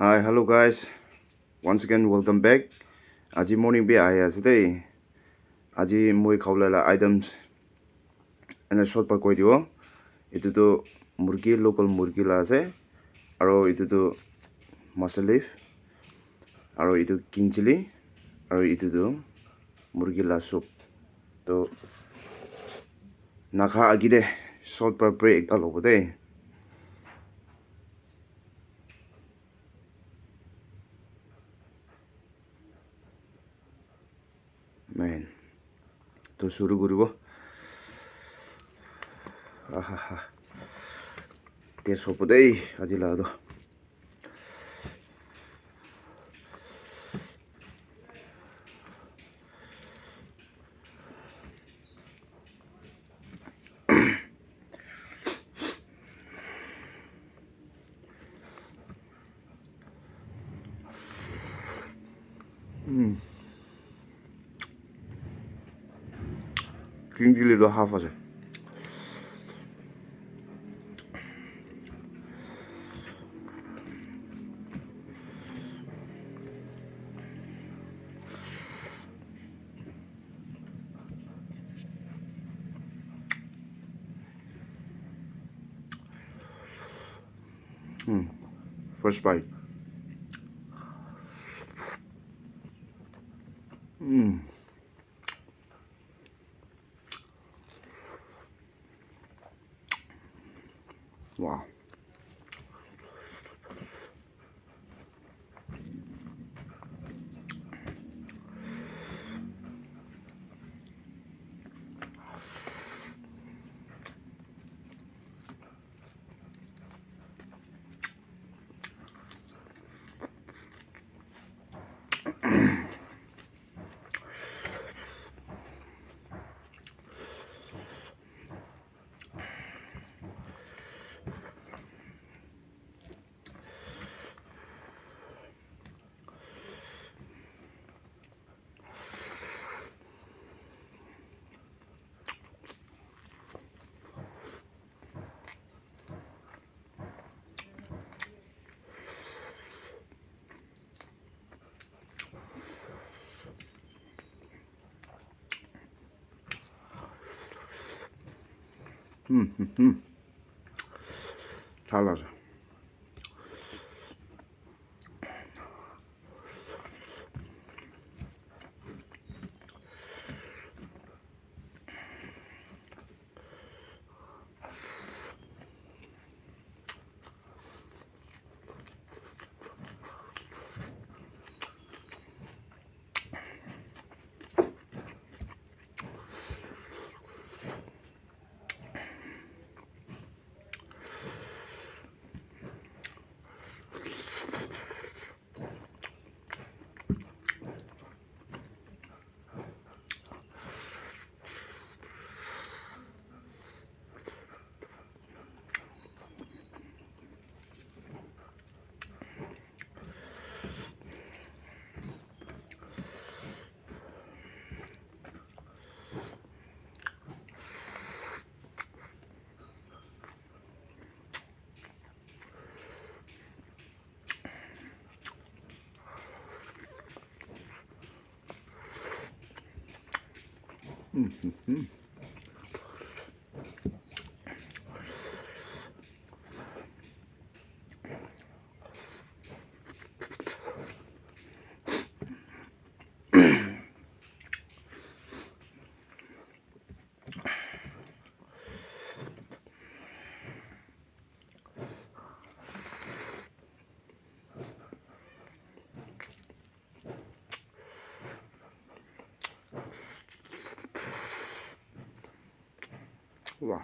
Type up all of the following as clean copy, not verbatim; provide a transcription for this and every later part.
Hi, hello guys. Once again, welcome back. Aji morning be aya today. Aji moi khawlala items and a short pa koi dio. Itu to murgi local murgi la ase. Aro itu to muscle leaf. Aro itu king chili. Aro itu to murgi la soup. To nakha agide short pa break alo bote. Man. To suru guru. Ahaha. Te sopo dei aji la do. King chili do half ase. First bite. Wow. 잘라서. 와.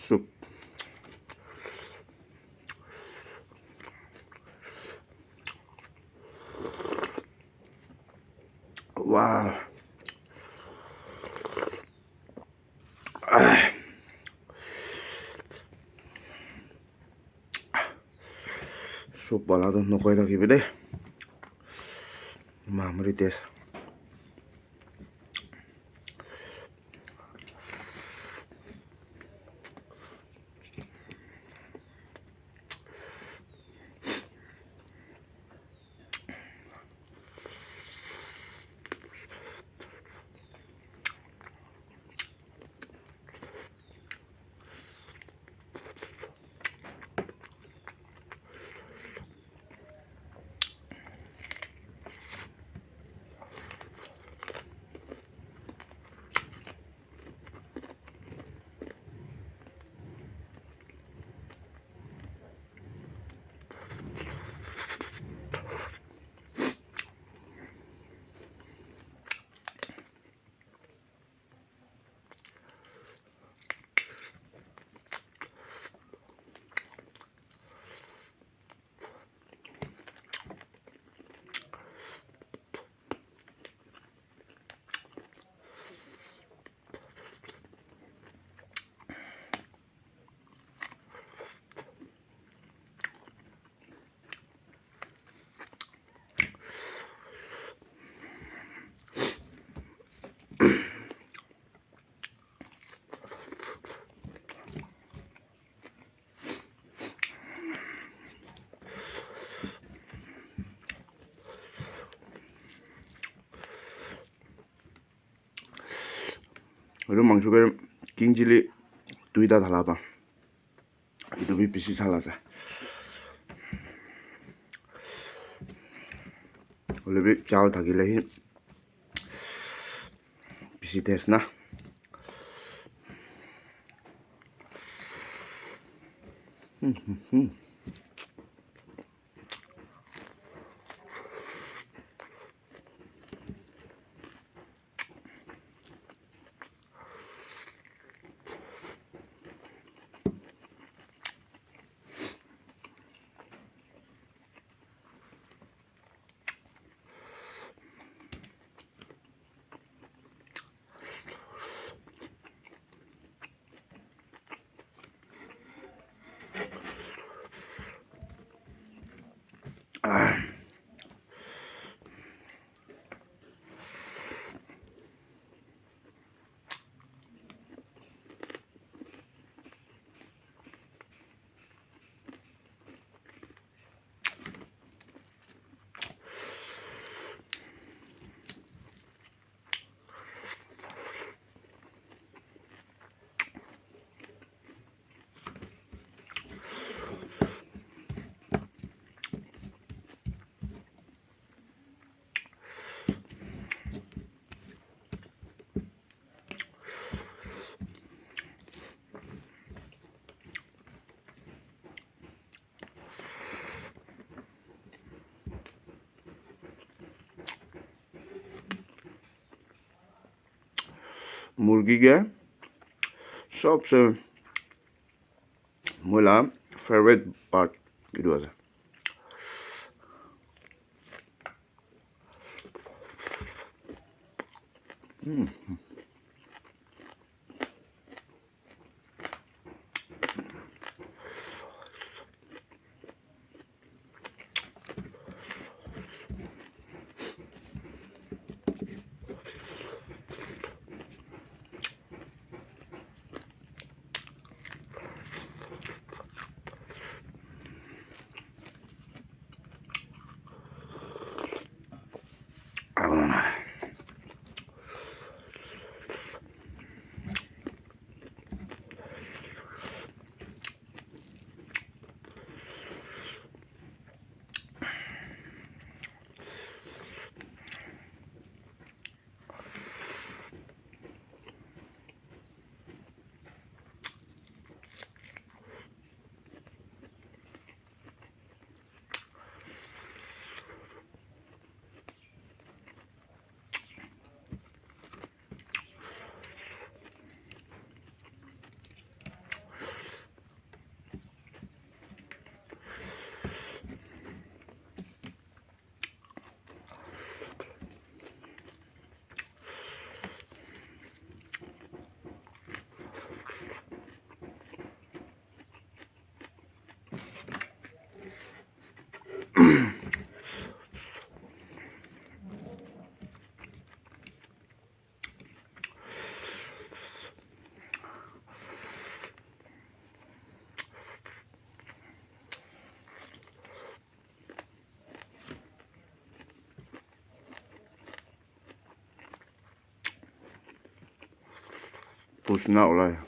Soup. Wow. Soup wala to no koy lagi bide. Mamri tes. Itu mangsugnya king chili duita thala ba. Itu bi bisi thala sa. Lebih jauh lagi lagi bisi tes na. मुर्गी के सबसे मोला favourite part itu aja. 不是闹了。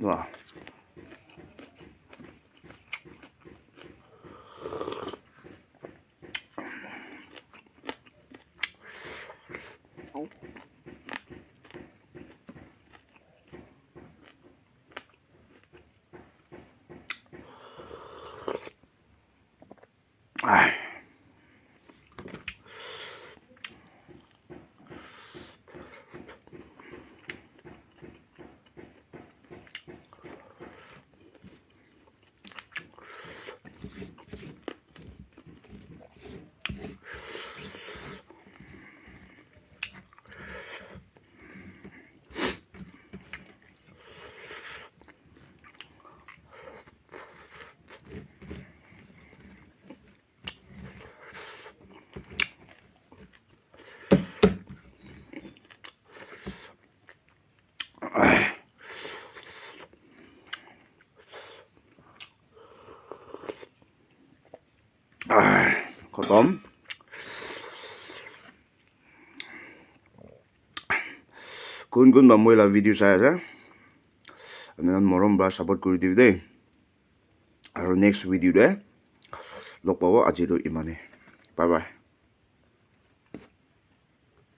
哇！哎，ข้าวต้มคุณบ่มวยละวิดีโอใช่ไหมอันนั้นมรมบาซัพพอร์ตคุยดีได้แล้ว next video เด้ลกบ่าวอาจิโรอิมานีบายบาย